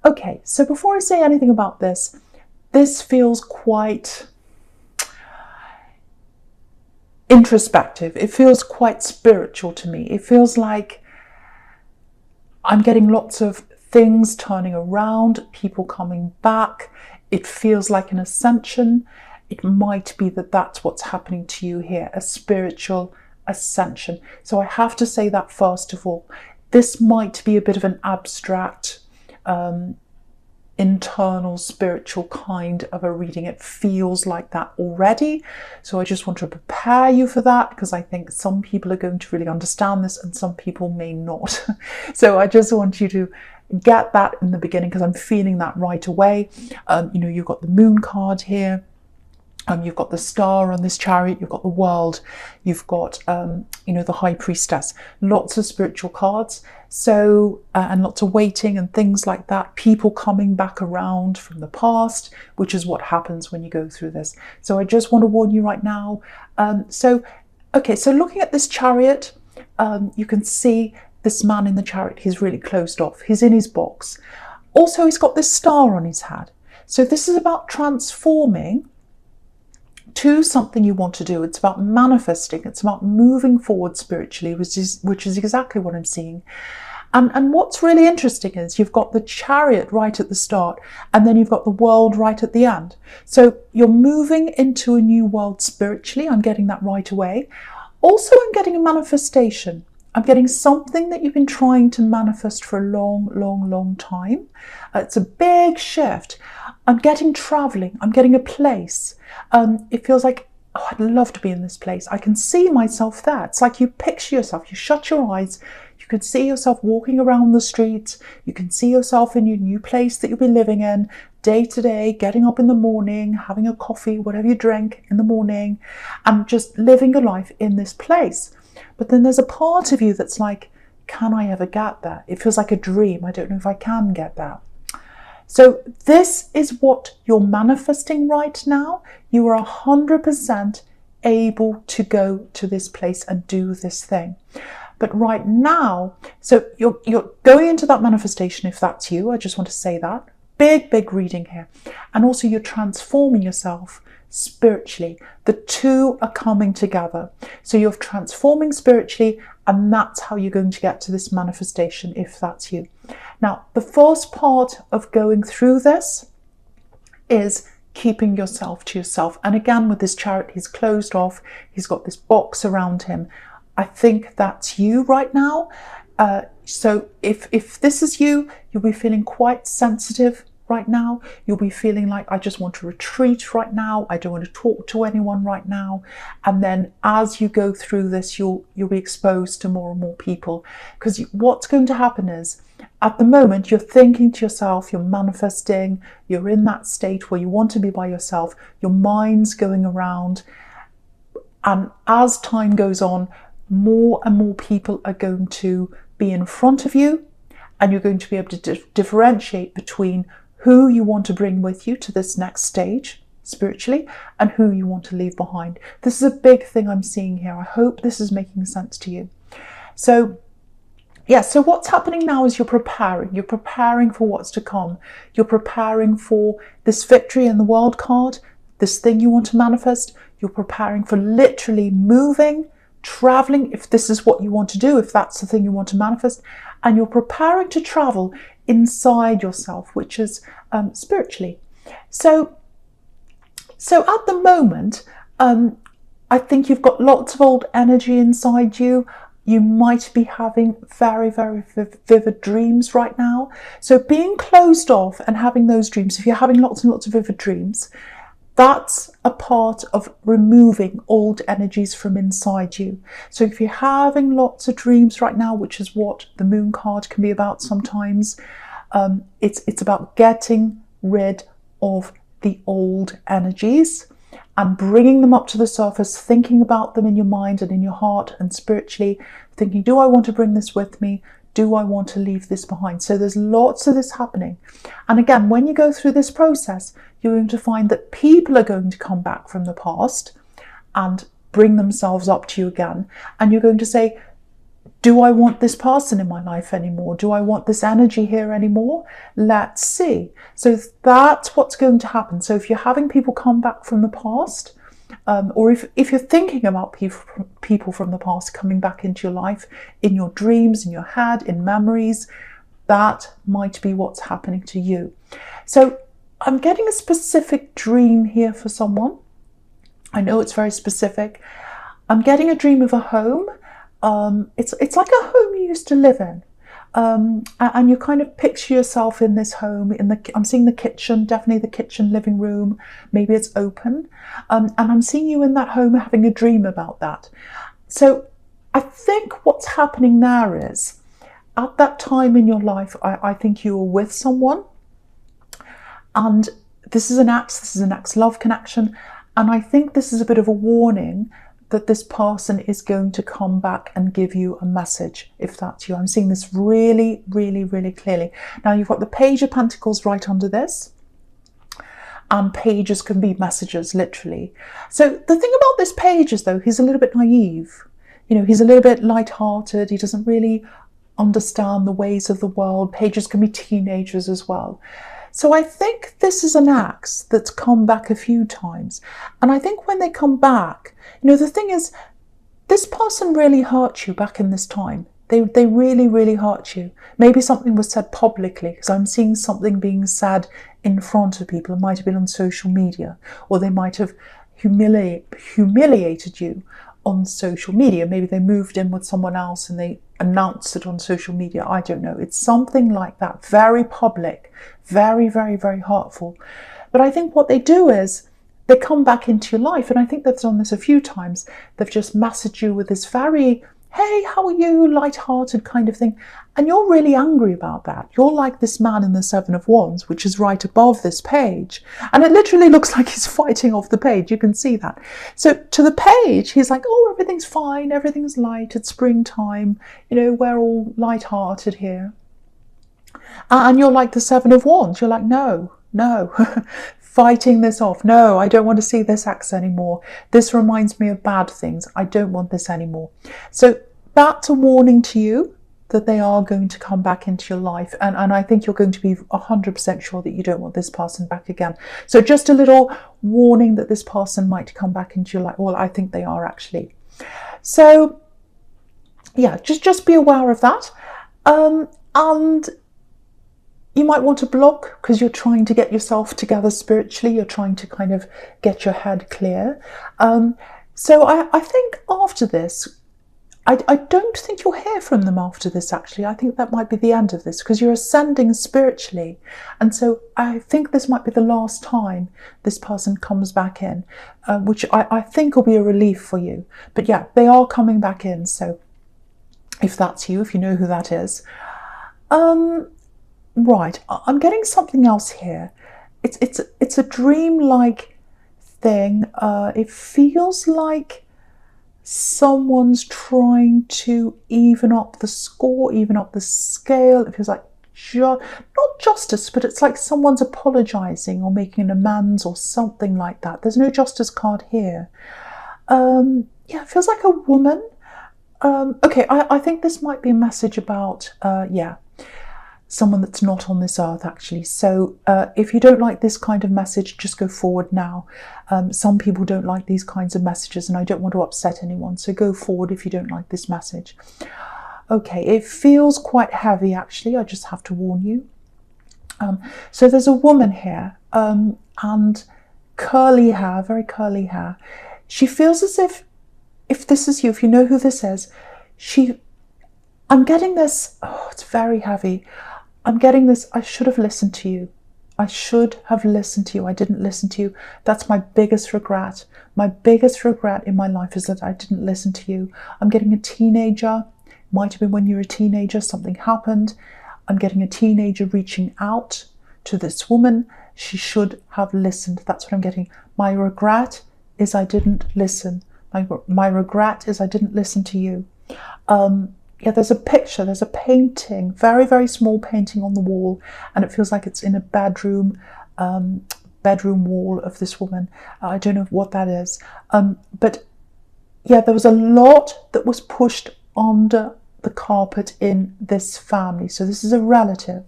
Okay, so before I say anything about this, this feels quite introspective. It feels quite spiritual to me. It feels like I'm getting lots of things turning around, people coming back. It feels like an ascension. It might be that that's what's happening to you here, a spiritual ascension. So I have to say that first of all. This might be a bit of an abstract, internal spiritual kind of a reading. It feels like that already. So I just want to prepare you for that, because I think some people are going to really understand this and some people may not. So I just want you to get that in the beginning, because I'm feeling that right away. You've got the moon card here. You've got the star on this chariot, you've got the world, you've got, the high priestess, lots of spiritual cards. So, and lots of waiting and things like that, people coming back around from the past, which is what happens when you go through this. So I just want to warn you right now. So looking at this chariot, you can see this man in the chariot, he's really closed off. He's in his box. Also, he's got this star on his head. So this is about transforming to something you want to do. It's about manifesting. It's about moving forward spiritually, which is exactly what I'm seeing. And what's really interesting is you've got the chariot right at the start, and then you've got the world right at the end. So you're moving into a new world spiritually. I'm getting that right away. Also, I'm getting a manifestation. I'm getting something that you've been trying to manifest for a long, long, long time. It's a big shift. I'm getting traveling. I'm getting a place. It feels like, oh, I'd love to be in this place. I can see myself there. It's like you picture yourself. You shut your eyes. You can see yourself walking around the streets. You can see yourself in your new place that you'll be living in day to day, getting up in the morning, having a coffee, whatever you drink in the morning, and just living your life in this place. But then there's a part of you that's like, can I ever get there? It feels like a dream. I don't know if I can get there. So this is what you're manifesting right now. You are 100% able to go to this place and do this thing. But right now, so you're going into that manifestation if that's you. I just want to say that. Big reading here. And also you're transforming yourself spiritually. The two are coming together. So you're transforming spiritually, and that's how you're going to get to this manifestation if that's you. Now, the first part of going through this is keeping yourself to yourself. And again, with this chariot, he's closed off. He's got this box around him. I think that's you right now. So if this is you, you'll be feeling quite sensitive right now. You'll be feeling like, I just want to retreat right now. I don't want to talk to anyone right now. And then as you go through this, you'll be exposed to more and more people. Because what's going to happen is, at the moment, you're thinking to yourself, you're manifesting, you're in that state where you want to be by yourself, your mind's going around. And as time goes on, more and more people are going to be in front of you, and you're going to be able to differentiate between who you want to bring with you to this next stage spiritually and who you want to leave behind. This is a big thing I'm seeing here. I hope this is making sense to you. So what's happening now is you're preparing for what's to come. You're preparing for this victory in the world card, this thing you want to manifest. You're preparing for literally moving, traveling, if this is what you want to do, if that's the thing you want to manifest, and you're preparing to travel inside yourself, which is spiritually. So at the moment, I think you've got lots of old energy inside you. You might be having very, very vivid dreams right now. So being closed off and having those dreams, if you're having lots and lots of vivid dreams, that's a part of removing old energies from inside you. So if you're having lots of dreams right now, which is what the moon card can be about sometimes, it's about getting rid of the old energies and bringing them up to the surface, thinking about them in your mind and in your heart and spiritually, thinking, do I want to bring this with me? Do I want to leave this behind? So there's lots of this happening. And again, when you go through this process, you're going to find that people are going to come back from the past and bring themselves up to you again. And you're going to say, Do I want this person in my life anymore? Do I want this energy here anymore? Let's see. So that's what's going to happen. So if you're having people come back from the past, or if you're thinking about people from the past coming back into your life, in your dreams, in your head, in memories, that might be what's happening to you. So I'm getting a specific dream here for someone. I know it's very specific. I'm getting a dream of a home. It's like a home you used to live in. And you kind of picture yourself in this home. I'm seeing the kitchen, definitely the kitchen, living room. Maybe it's open. And I'm seeing you in that home having a dream about that. So I think what's happening there is, at that time in your life, I think you were with someone. And this is an ex-love connection. And I think this is a bit of a warning that this person is going to come back and give you a message, if that's you. I'm seeing this really, really, really clearly. Now, you've got the Page of Pentacles right under this, and pages can be messages, literally. So the thing about this page is, though, he's a little bit naive. You know, he's a little bit light-hearted. He doesn't really understand the ways of the world. Pages can be teenagers as well. So I think this is an ex that's come back a few times. And I think when they come back, you know, the thing is, this person really hurt you back in this time. They really, really hurt you. Maybe something was said publicly, because I'm seeing something being said in front of people. It might have been on social media, or they might have humiliated you on social media. Maybe they moved in with someone else and they announced it on social media. I don't know. It's something like that. Very public, very, very, very hurtful. But I think what they do is they come back into your life, and I think they've done this a few times. They've just messaged you with this very, hey, how are you, light-hearted kind of thing. And you're really angry about that. You're like this man in the Seven of Wands, which is right above this page. And it literally looks like he's fighting off the page. You can see that. So to the page, he's like, oh, everything's fine. Everything's light. It's springtime. You know, we're all light-hearted here. And you're like the Seven of Wands. You're like, no, fighting this off. No, I don't want to see this ex anymore. This reminds me of bad things. I don't want this anymore. So that's a warning to you that they are going to come back into your life. And I think you're going to be 100% sure that you don't want this person back again. So just a little warning that this person might come back into your life. Well, I think they are actually. So yeah, just be aware of that. And you might want to block because you're trying to get yourself together spiritually. You're trying to kind of get your head clear. So I think after this, I don't think you'll hear from them after this, actually. I think that might be the end of this, because you're ascending spiritually. And so I think this might be the last time this person comes back in, which I think will be a relief for you. But yeah, they are coming back in. So if that's you, if you know who that is. Right, I'm getting something else here. It's a dream-like thing. It feels like someone's trying to even up the score, even up the scale. It feels like not justice, but it's like someone's apologising or making an amends or something like that. There's no justice card here. Yeah, it feels like a woman. Okay, I think this might be a message about, someone that's not on this earth, actually. So if you don't like this kind of message, just go forward now. Some people don't like these kinds of messages, and I don't want to upset anyone, so go forward if you don't like this message. Okay, it feels quite heavy, actually. I just have to warn you. So there's a woman here, and curly hair, very curly hair. She feels as if this is you, if you know who this is, I'm getting this, oh, it's very heavy. I'm getting this, I should have listened to you. I should have listened to you. I didn't listen to you. That's my biggest regret. My biggest regret in my life is that I didn't listen to you. I'm getting a teenager. Might have been when you were a teenager, something happened. I'm getting a teenager reaching out to this woman. She should have listened. That's what I'm getting. My regret is I didn't listen. My regret is I didn't listen to you. Yeah, there's a picture, there's a painting, very, very small painting on the wall, and it feels like it's in a bedroom wall of this woman. I don't know what that is. But yeah, there was a lot that was pushed under the carpet in this family. So this is a relative.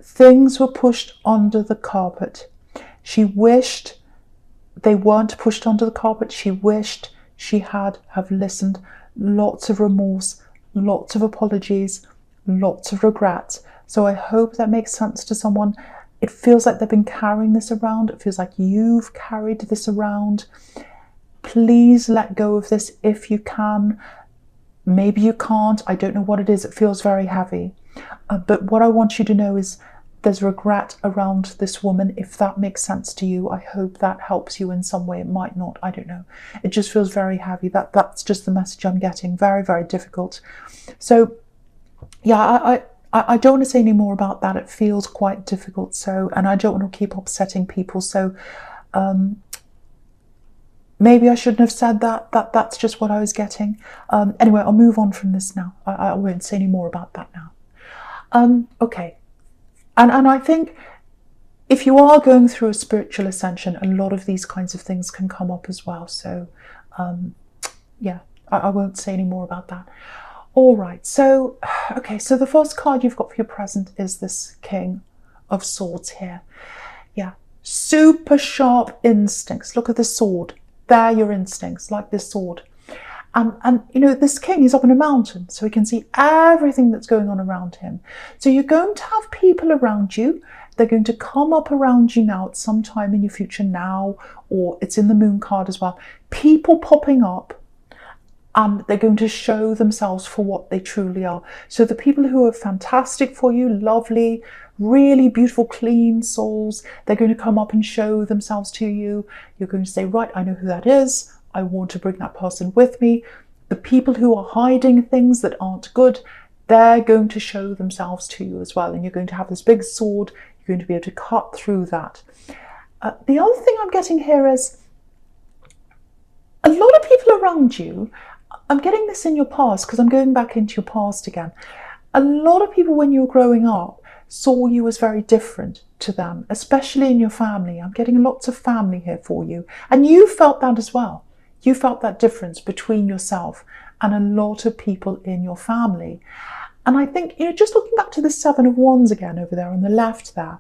Things were pushed under the carpet. She wished they weren't pushed under the carpet. She wished she have listened. Lots of remorse, lots of apologies, lots of regrets. So I hope that makes sense to someone. It feels like they've been carrying this around. It feels like you've carried this around. Please let go of this if you can. Maybe you can't. I don't know what it is. It feels very heavy. But what I want you to know is there's regret around this woman, if that makes sense to you. I hope that helps you in some way. It might not. I don't know. It just feels very heavy. That's just the message I'm getting. Very, very difficult. So, yeah, I don't want to say any more about that. It feels quite difficult. So, and I don't want to keep upsetting people. So, maybe I shouldn't have said that. That's just what I was getting. Anyway, I'll move on from this now. I won't say any more about that now. Okay. And I think if you are going through a spiritual ascension, a lot of these kinds of things can come up as well. So, yeah, I won't say any more about that. All right. So, okay. So the first card you've got for your present is this King of Swords here. Yeah. Super sharp instincts. Look at this sword. They're your instincts, like this sword. And you know, this king is up in a mountain, so he can see everything that's going on around him. So you're going to have people around you. They're going to come up around you now at some time in your future now, or it's in the moon card as well. People popping up, and they're going to show themselves for what they truly are. So the people who are fantastic for you, lovely, really beautiful, clean souls, they're going to come up and show themselves to you. You're going to say, right, I know who that is. I want to bring that person with me. The people who are hiding things that aren't good, they're going to show themselves to you as well. And you're going to have this big sword. You're going to be able to cut through that. The other thing I'm getting here is a lot of people around you. I'm getting this in your past because I'm going back into your past again. A lot of people when you were growing up saw you as very different to them, especially in your family. I'm getting lots of family here for you. And you felt that as well. You felt that difference between yourself and a lot of people in your family. And I think, you know, just looking back to the Seven of Wands again over there on the left there,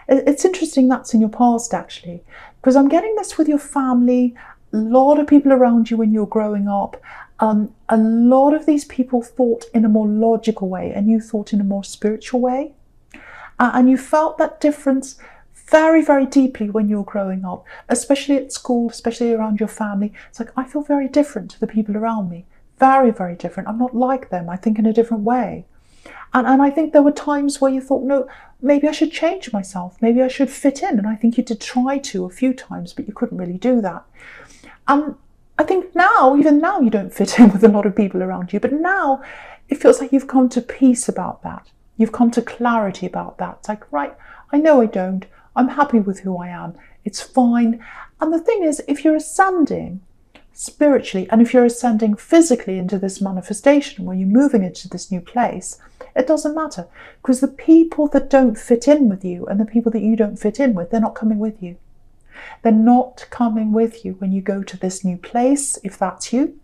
it's interesting that's in your past actually, because I'm getting this with your family, a lot of people around you when you were growing up. A lot of these people thought in a more logical way and you thought in a more spiritual way. And you felt that difference very, very deeply when you were growing up, especially at school, especially around your family. It's like, I feel very different to the people around me. Very, very different. I'm not like them. I think in a different way. And I think there were times where you thought, no, maybe I should change myself. Maybe I should fit in. And I think you did try to a few times, but you couldn't really do that. And I think now, even now, you don't fit in with a lot of people around you. But now it feels like you've come to peace about that. You've come to clarity about that. It's like, right, I know I don't. I'm happy with who I am. It's fine. And the thing is, if you're ascending spiritually and if you're ascending physically into this manifestation where you're moving into this new place, it doesn't matter, because the people that don't fit in with you and the people that you don't fit in with, they're not coming with you. They're not coming with you when you go to this new place, if that's you,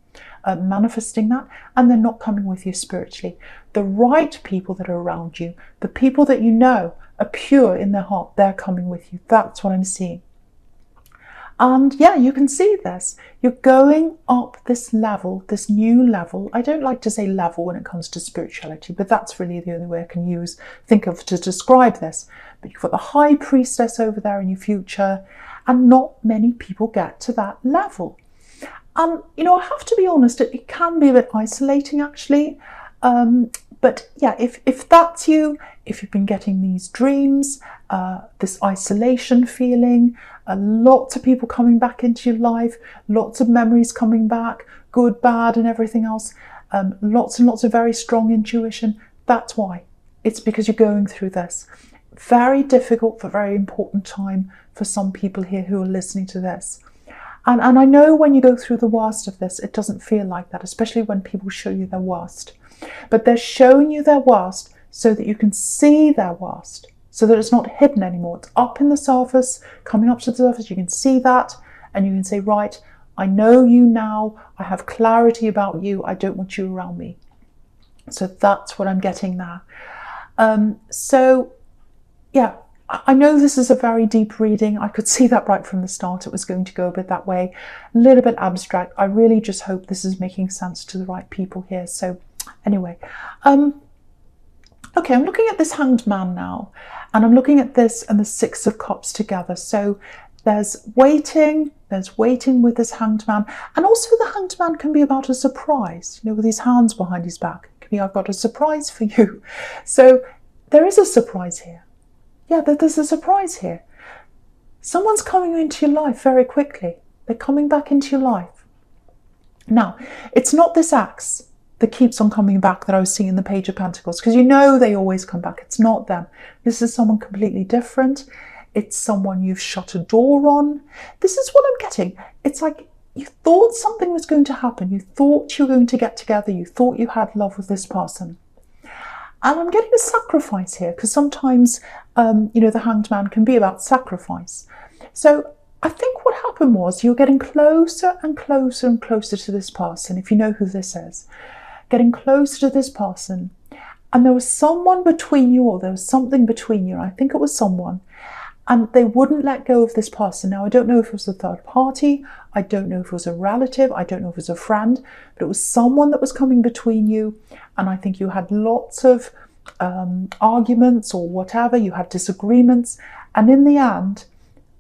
manifesting that, and they're not coming with you spiritually. The right people that are around you, the people that you know are pure in their heart, they're coming with you. That's what I'm seeing. And yeah, you can see this. You're going up this level, this new level. I don't like to say level when it comes to spirituality, but that's really the only way I can think of to describe this. But you've got the High Priestess over there in your future, and not many people get to that level. You know, I have to be honest, it can be a bit isolating actually. But yeah, if that's you, if you've been getting these dreams, this isolation feeling, lots of people coming back into your life, lots of memories coming back, good, bad, and everything else, lots and lots of very strong intuition, that's why. It's because you're going through this. Very difficult, but very important time for some people here who are listening to this. And I know when you go through the worst of this, it doesn't feel like that, especially when people show you their worst. But they're showing you their worst so that you can see their worst, so that it's not hidden anymore. It's up in the surface, coming up to the surface. You can see that and you can say, right, I know you now. I have clarity about you. I don't want you around me. So that's what I'm getting there. So yeah, I know this is a very deep reading. I could see that right from the start. It was going to go a bit that way, a little bit abstract. I really just hope this is making sense to the right people here. So anyway, okay, I'm looking at this Hanged Man now, and I'm looking at this and the Six of Cups together. So there's waiting with this Hanged Man, and also the Hanged Man can be about a surprise, with his hands behind his back. It can be, I've got a surprise for you. So there is a surprise here. Yeah, there's a surprise here. Someone's coming into your life very quickly. They're coming back into your life. Now, it's not this axe that keeps on coming back that I was seeing in the Page of Pentacles, because they always come back. It's not them. This is someone completely different. It's someone you've shut a door on. This is what I'm getting. It's like you thought something was going to happen. You thought you were going to get together. You thought you had love with this person. And I'm getting a sacrifice here, because sometimes, the Hanged Man can be about sacrifice. So I think what happened was you're getting closer and closer and closer to this person, if you know who this is. Getting closer to this person. And there was someone between you, or there was something between you. I think it was someone. And they wouldn't let go of this person. Now, I don't know if it was a third party. I don't know if it was a relative. I don't know if it was a friend. But it was someone that was coming between you. And I think you had lots of arguments or whatever. You had disagreements. And in the end,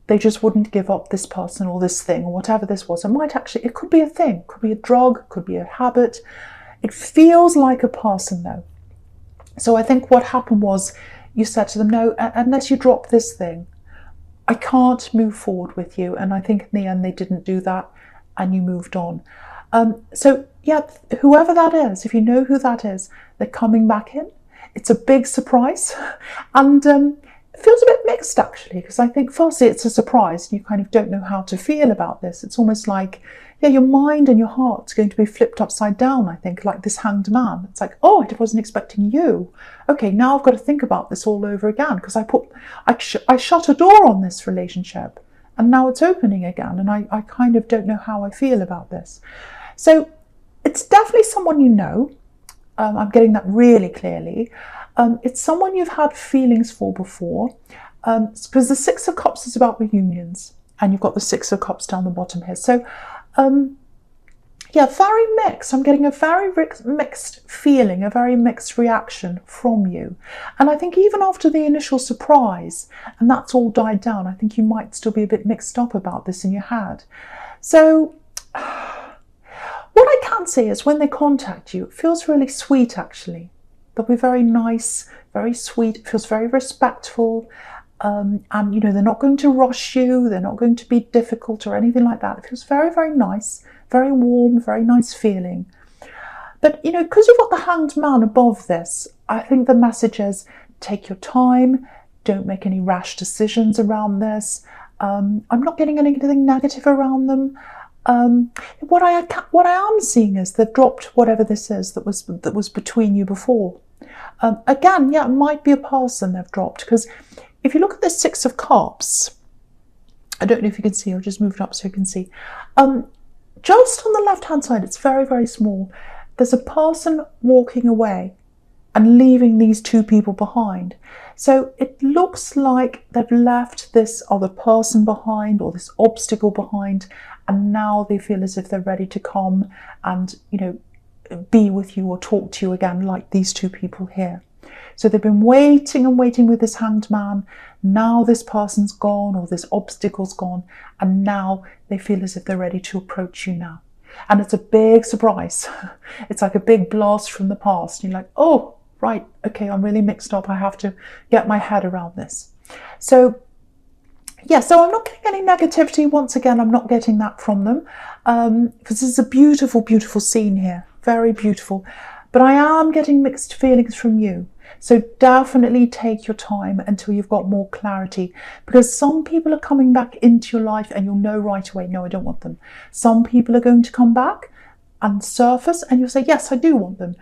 they just wouldn't give up this person or this thing or whatever this was. It could be a thing. It could be a drug. It could be a habit. It feels like a person, though. So I think what happened was you said to them, no, unless you drop this thing, I can't move forward with you. And I think in the end they didn't do that, and you moved on. So yeah, whoever that is, if you know who that is, they're coming back in. It's a big surprise, and it feels a bit mixed actually, because I think firstly it's a surprise and you kind of don't know how to feel about this. It's almost like, yeah, your mind and your heart's going to be flipped upside down, I think, like this Hanged Man. It's like, oh, I wasn't expecting you. Okay, now I've got to think about this all over again, because I shut a door on this relationship and now it's opening again, and I kind of don't know how I feel about this. So it's definitely someone you know. I'm getting that really clearly. It's someone you've had feelings for before, because the Six of Cups is about reunions, and you've got the Six of Cups down the bottom here. So yeah, very mixed. I'm getting a very mixed feeling, a very mixed reaction from you. And I think even after the initial surprise, and that's all died down, I think you might still be a bit mixed up about this in your head. So what I can say is when they contact you, it feels really sweet actually. They'll be very nice, very sweet, it feels very respectful. And they're not going to rush you, they're not going to be difficult or anything like that. It feels very, very nice, very warm, very nice feeling. But because you've got the Hanged Man above this, I think the message is take your time, don't make any rash decisions around this. I'm not getting anything negative around them. What I am seeing is they've dropped whatever this is that was between you before. Again, yeah, it might be a person they've dropped, because if you look at the Six of Cups, I don't know if you can see, I'll just move it up so you can see. Just on the left-hand side, it's very, very small. There's a person walking away and leaving these two people behind. So it looks like they've left this other person behind, or this obstacle behind, and now they feel as if they're ready to come and, be with you or talk to you again, like these two people here. So they've been waiting and waiting with this Hanged Man. Now this person's gone, or this obstacle's gone, and now they feel as if they're ready to approach you now. And it's a big surprise. It's like a big blast from the past. You're like, oh, right, okay, I'm really mixed up. I have to get my head around this. So yeah, so I'm not getting any negativity. Once again, I'm not getting that from them, because this is a beautiful, beautiful scene here. Very beautiful. But I am getting mixed feelings from you. So definitely take your time until you've got more clarity, because some people are coming back into your life and you'll know right away, no, I don't want them. Some people are going to come back and surface and you'll say, yes, I do want them.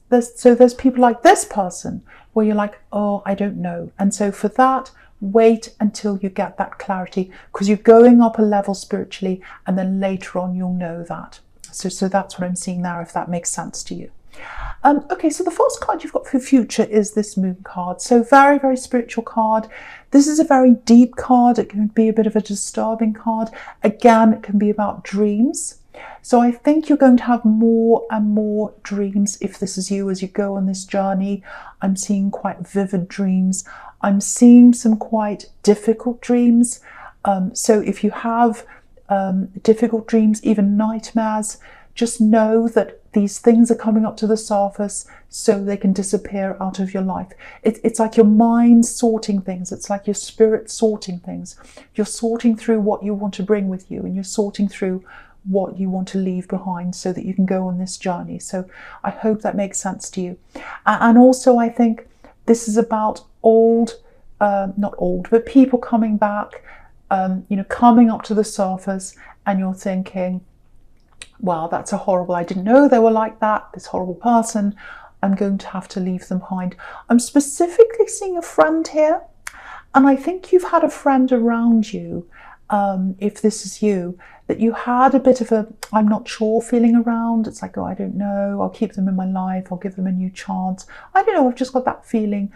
There's people like this person where you're like, oh, I don't know. And so for that, wait until you get that clarity, because you're going up a level spiritually, and then later on you'll know that. So that's what I'm seeing there, if that makes sense to you. Okay, so the first card you've got for future is this Moon card. So very, very spiritual card. This is a very deep card. It can be a bit of a disturbing card. Again, it can be about dreams. So I think you're going to have more and more dreams if this is you as you go on this journey. I'm seeing quite vivid dreams. I'm seeing some quite difficult dreams. So if you have difficult dreams, even nightmares, just know that these things are coming up to the surface so they can disappear out of your life. It's like your mind sorting things. It's like your spirit sorting things. You're sorting through what you want to bring with you, and you're sorting through what you want to leave behind so that you can go on this journey. So I hope that makes sense to you. And also I think this is about not old, but people coming back, coming up to the surface, and you're thinking, wow, that's a horrible, I didn't know they were like that, this horrible person, I'm going to have to leave them behind. I'm specifically seeing a friend here, and I think you've had a friend around you, if this is you, that you had a bit of a, I'm not sure feeling around. It's like, oh, I don't know, I'll keep them in my life, I'll give them a new chance. I don't know, I've just got that feeling.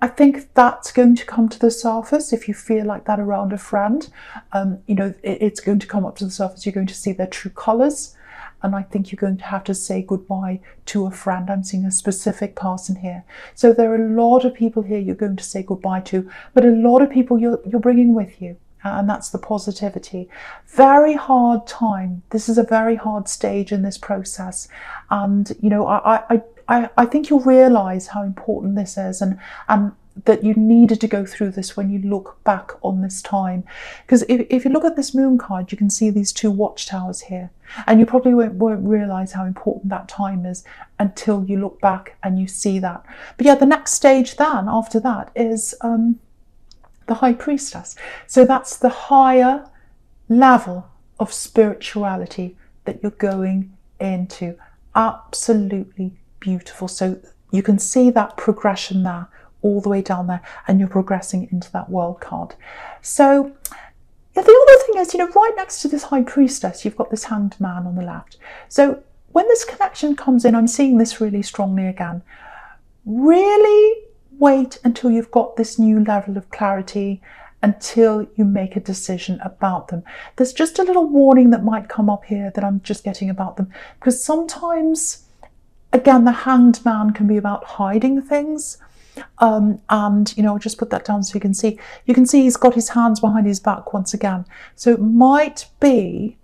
I think that's going to come to the surface if you feel like that around a friend. It's going to come up to the surface. You're going to see their true colours. And I think you're going to have to say goodbye to a friend. I'm seeing a specific person here. So there are a lot of people here you're going to say goodbye to, but a lot of people you're bringing with you. And that's the positivity. Very hard time. This is a very hard stage in this process. And, I think you'll realise how important this is, and that you needed to go through this when you look back on this time. Because if you look at this Moon card, you can see these two watchtowers here. And you probably won't realise how important that time is until you look back and you see that. But yeah, the next stage then, after that, is the High Priestess. So that's the higher level of spirituality that you're going into. Absolutely beautiful. So you can see that progression there, all the way down there, and you're progressing into that World card. So yeah, the other thing is, right next to this High Priestess, you've got this Hanged Man on the left. So when this connection comes in, I'm seeing this really strongly again. Really wait until you've got this new level of clarity, until you make a decision about them. There's just a little warning that might come up here that I'm just getting about them, because sometimes, again, the Hanged Man can be about hiding things. I'll just put that down so you can see. You can see he's got his hands behind his back once again. So it might be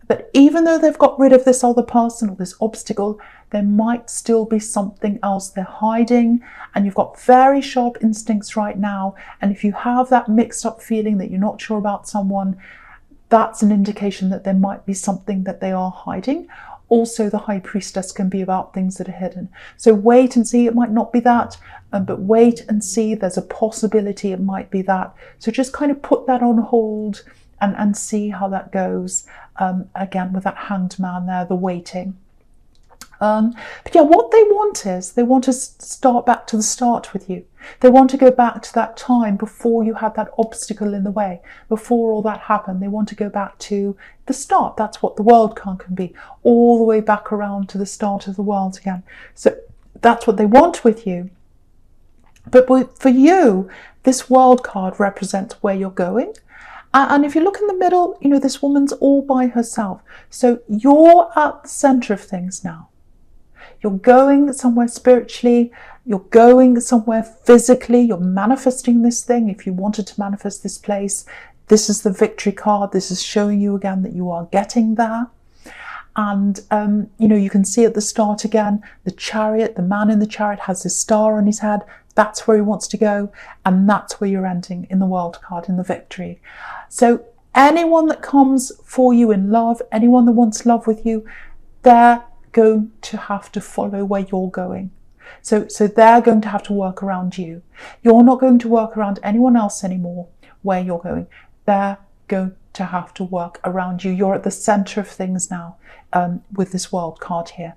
that even though they've got rid of this other person or this obstacle, there might still be something else they're hiding, and you've got very sharp instincts right now. And if you have that mixed up feeling that you're not sure about someone, that's an indication that there might be something that they are hiding. Also, the High Priestess can be about things that are hidden. So wait and see, it might not be that, but wait and see, there's a possibility it might be that. So just kind of put that on hold and see how that goes. Again, with that Hanged Man there, the waiting. But yeah, what they want is, they want to start back to the start with you. They want to go back to that time before you had that obstacle in the way, before all that happened. They want to go back to the start. That's what the World card can be, all the way back around to the start of the world again. So that's what they want with you. But for you, this World card represents where you're going. And if you look in the middle, this woman's all by herself. So you're at the centre of things now. You're going somewhere spiritually, you're going somewhere physically, you're manifesting this thing. If you wanted to manifest this place, this is the Victory card. This is showing you again that you are getting there. And, you can see at the start again, the Chariot, the man in the Chariot has this star on his head. That's where he wants to go. And that's where you're ending in the World card, in the Victory. So anyone that comes for you in love, anyone that wants love with you, they're going to have to follow where you're going. So they're going to have to work around you. You're not going to work around anyone else anymore where you're going. They're going to have to work around you. You're at the centre of things now with this World card here.